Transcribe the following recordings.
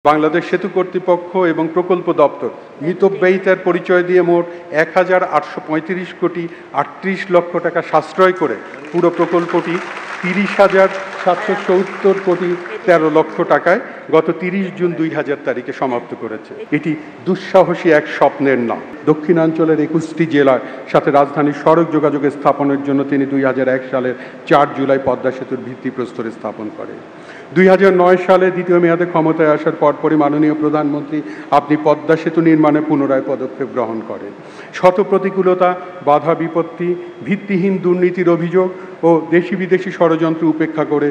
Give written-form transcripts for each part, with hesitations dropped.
বাংলাদেশ সেতু কর্তৃপক্ষ এবং প্রকল্প দপ্তর মিতব্যয়িতার পরিচয় দিয়ে মোট ১,৮৩৫ কোটি ৩৮ লক্ষ টাকা সাশ্রয় করে পুরো প্রকল্পটি ৩০,৭৭০ কোটি ১৩ লক্ষ টাকায় গত ৩০ জুন ২০০০ তারিখে সমাপ্ত করেছে। এটি দুঃসাহসী এক স্বপ্নের নাম। দক্ষিণাঞ্চলের ২১টি জেলার সাথে রাজধানীর সড়ক যোগাযোগের স্থাপনের জন্য তিনি ২০০১ সালের ৪ জুলাই পদ্মা সেতুর ভিত্তিপ্রস্তর স্থাপন করেন। ২০০৯ সালে দ্বিতীয় মেয়াদে ক্ষমতায় আসার পরপরই মাননীয় প্রধানমন্ত্রী আপনি পদ্মা সেতু নির্মাণে পুনরায় পদক্ষেপ গ্রহণ করেন। শত প্রতিকূলতা, বাধা বিপত্তি, ভিত্তিহীন দুর্নীতির অভিযোগ ও দেশি বিদেশি ষড়যন্ত্র উপেক্ষা করে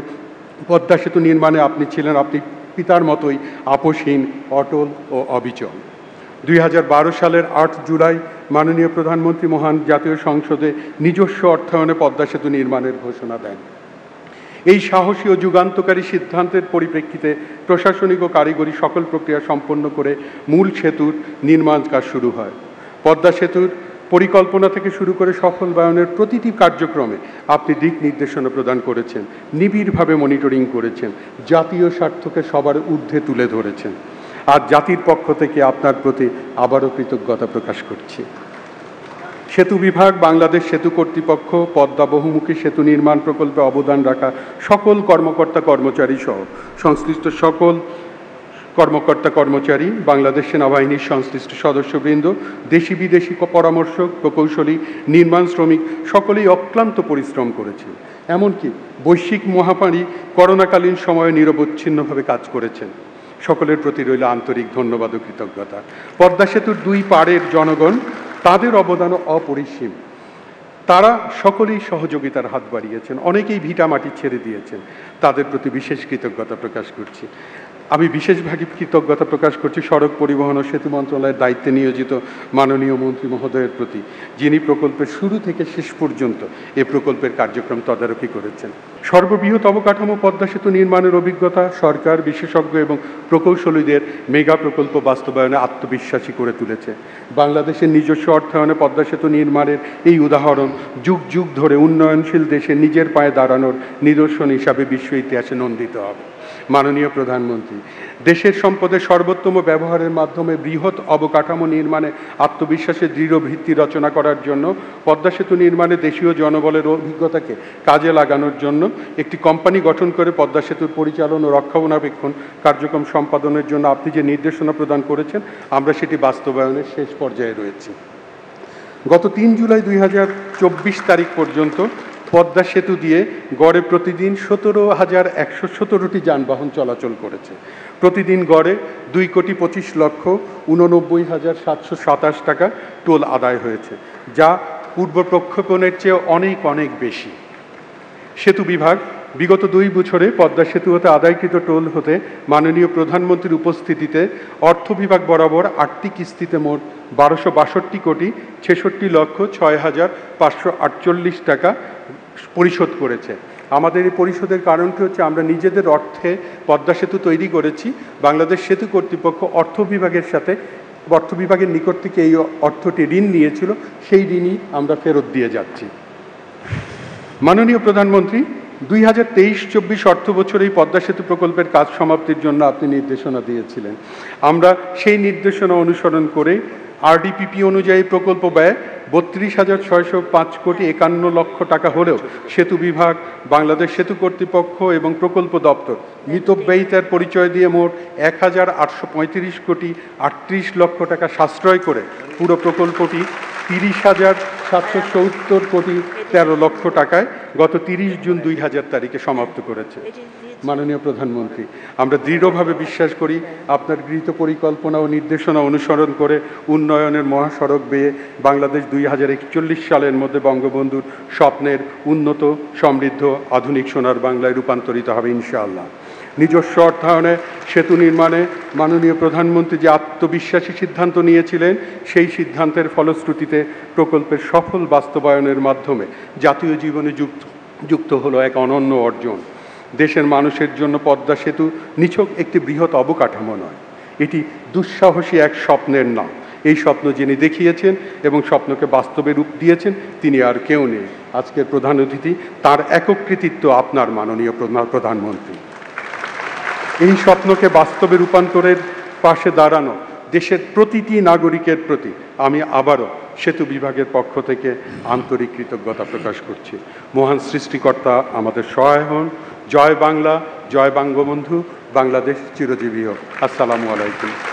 পদ্মা সেতু নির্মাণে আপনি ছিলেন আপনি পিতার মতোই আপোষহীন, অটল ও অবিচল। ২০১২ সালের ৮ জুলাই মাননীয় প্রধানমন্ত্রী মহান জাতীয় সংসদে নিজস্ব অর্থায়নে পদ্মা সেতু নির্মাণের ঘোষণা দেন। এই সাহসী ও যুগান্তকারী সিদ্ধান্তের পরিপ্রেক্ষিতে প্রশাসনিক ও কারিগরি সকল প্রক্রিয়া সম্পন্ন করে মূল সেতুর নির্মাণ কাজ শুরু হয়। পদ্মা সেতুর পরিকল্পনা থেকে শুরু করে সফল বায়নের প্রতিটি কার্যক্রমে আপনি দিক নির্দেশনা প্রদান করেছেন, নিবিড়ভাবে মনিটরিং করেছেন, জাতীয় স্বার্থকে সবার ঊর্ধ্বে তুলে ধরেছেন। আর জাতির পক্ষ থেকে আপনার প্রতি আবারও কৃতজ্ঞতা প্রকাশ করছি। সেতু বিভাগ, বাংলাদেশ সেতু কর্তৃপক্ষ, পদ্মা বহুমুখী সেতু নির্মাণ প্রকল্পে অবদান রাখা সকল কর্মকর্তা কর্মচারী সহ সংশ্লিষ্ট সকল কর্মকর্তা কর্মচারী, বাংলাদেশ সেনাবাহিনীর সংশ্লিষ্ট সদস্যবৃন্দ, দেশি বিদেশি পরামর্শক, প্রকৌশলী, নির্মাণ শ্রমিক সকলেই অক্লান্ত পরিশ্রম করেছেন। এমনকি বৈশ্বিক মহামারী করোনাকালীন সময়ে নিরবচ্ছিন্নভাবে কাজ করেছেন। সকলের প্রতি রইল আন্তরিক ধন্যবাদ ও কৃতজ্ঞতা। পদ্মা সেতুর দুই পাড়ের জনগণ, তাদের অবদানও অপরিসীম। তারা সকলেই সহযোগিতার হাত বাড়িয়েছেন, অনেকেই ভিটামাটি ছেড়ে দিয়েছেন। তাদের প্রতি বিশেষ কৃতজ্ঞতা প্রকাশ করছি। আমি বিশেষভাবে কৃতজ্ঞতা প্রকাশ করছি সড়ক পরিবহন ও সেতু মন্ত্রণালয়ের দায়িত্বে নিয়োজিত মাননীয় মন্ত্রী মহোদয়ের প্রতি, যিনি প্রকল্পের শুরু থেকে শেষ পর্যন্ত এ প্রকল্পের কার্যক্রম তদারকি করেছেন। সর্ববৃহৎ অবকাঠামো পদ্মা সেতু নির্মাণের অভিজ্ঞতা সরকার, বিশেষজ্ঞ এবং প্রকৌশলীদের মেগা প্রকল্প বাস্তবায়নে আত্মবিশ্বাসী করে তুলেছে। বাংলাদেশের নিজস্ব অর্থায়নে পদ্মা সেতু নির্মাণের এই উদাহরণ যুগ যুগ ধরে উন্নয়নশীল দেশে নিজের পায়ে দাঁড়ানোর নিদর্শন হিসাবে বিশ্ব ইতিহাসে নন্দিত হবে। মাননীয় প্রধানমন্ত্রী, দেশের সম্পদের সর্বোত্তম ব্যবহারের মাধ্যমে বৃহৎ অবকাঠামো নির্মাণে আত্মবিশ্বাসের দৃঢ় ভিত্তি রচনা করার জন্য পদ্মা সেতু নির্মাণে দেশীয় জনবলের অভিজ্ঞতাকে কাজে লাগানোর জন্য একটি কোম্পানি গঠন করে পদ্মা সেতুর পরিচালন ও রক্ষণাবেক্ষণ কার্যক্রম সম্পাদনের জন্য আপনি যে নির্দেশনা প্রদান করেছেন, আমরা সেটি বাস্তবায়নের শেষ পর্যায়ে রয়েছি। গত ৩ জুলাই ২০২৪ তারিখ পর্যন্ত পদ্মা সেতু দিয়ে গড়ে প্রতিদিন ১৭,১১৭টি যানবাহন চলাচল করেছে। প্রতিদিন গড়ে ২,২৫,৮৯,৭২৭ টাকা টোল আদায় হয়েছে, যা পূর্ব প্রক্ষেপণের চেয়ে অনেক অনেক বেশি। সেতু বিভাগ বিগত ২ বছরে পদ্মা সেতু হতে আদায়কৃত টোল হতে মাননীয় প্রধানমন্ত্রীর উপস্থিতিতে অর্থ বিভাগ বরাবর ৮টি কিস্তিতে মোট ১২৬২ কোটি ৬৬,৬৬,৫৪৮ টাকা পরিশোধ করেছে। আমাদের এই পরিশোধের কারণটি হচ্ছে আমরা নিজেদের অর্থে পদ্মা সেতু তৈরি করেছি। বাংলাদেশ সেতু কর্তৃপক্ষ অর্থ বিভাগের নিকট থেকে এই অর্থটি ঋণ নিয়েছিল, সেই ঋণই আমরা ফেরত দিয়ে যাচ্ছি। মাননীয় প্রধানমন্ত্রী, ২০২৩-২৪ অর্থ বছরে এই পদ্মা সেতু প্রকল্পের কাজ সমাপ্তির জন্য আপনি নির্দেশনা দিয়েছিলেন। আমরা সেই নির্দেশনা অনুসরণ করে আরডিপিপি অনুযায়ী প্রকল্প ব্যয় ৩২,৬০৫ কোটি ৫১ লক্ষ টাকা হলেও সেতু বিভাগ, বাংলাদেশ সেতু কর্তৃপক্ষ এবং প্রকল্প দপ্তর মিতব্যয়িতার পরিচয় দিয়ে মোট ১,৮৩৫ কোটি ৩৮ লক্ষ টাকা সাশ্রয় করে পুরো প্রকল্পটি ৩০,৭৭০ কোটি ১৩ লক্ষ টাকায় গত ৩০ জুন ২০০০ তারিখে সমাপ্ত করেছে। মাননীয় প্রধানমন্ত্রী, আমরা দৃঢ়ভাবে বিশ্বাস করি আপনার গৃহীত পরিকল্পনা ও নির্দেশনা অনুসরণ করে উন্নয়নের মহাসড়ক বেয়ে বাংলাদেশ ২০৪১ সালের মধ্যে বঙ্গবন্ধুর স্বপ্নের উন্নত, সমৃদ্ধ, আধুনিক সোনার বাংলায় রূপান্তরিত হবে ইনশাআল্লাহ। নিজস্ব অর্থায়নে সেতু নির্মাণে মাননীয় প্রধানমন্ত্রী যে আত্মবিশ্বাসী সিদ্ধান্ত নিয়েছিলেন, সেই সিদ্ধান্তের ফলশ্রুতিতে প্রকল্পের সফল বাস্তবায়নের মাধ্যমে জাতীয় জীবনে যুক্ত হলো এক অনন্য অর্জন। দেশের মানুষের জন্য পদ্মা সেতু নিছক একটি বৃহৎ অবকাঠামো নয়, এটি দুঃসাহসী এক স্বপ্নের নাম। এই স্বপ্ন যিনি দেখিয়েছেন এবং স্বপ্নকে বাস্তবে রূপ দিয়েছেন, তিনি আর কেউ নেই। আজকের প্রধান অতিথি, তার একক কৃতিত্ব আপনার, মাননীয় প্রধানমন্ত্রী। এই স্বপ্নকে বাস্তবে রূপান্তরের পাশে দাঁড়ানো দেশের প্রতিটি নাগরিকের প্রতি আমি আবারও সেতু বিভাগের পক্ষ থেকে আন্তরিক কৃতজ্ঞতা প্রকাশ করছি। মহান সৃষ্টিকর্তা আমাদের সহায় হন। জয় বাংলা, জয় বঙ্গবন্ধু, বাংলাদেশ চিরজীবী হোক। আসসালামু আলাইকুম।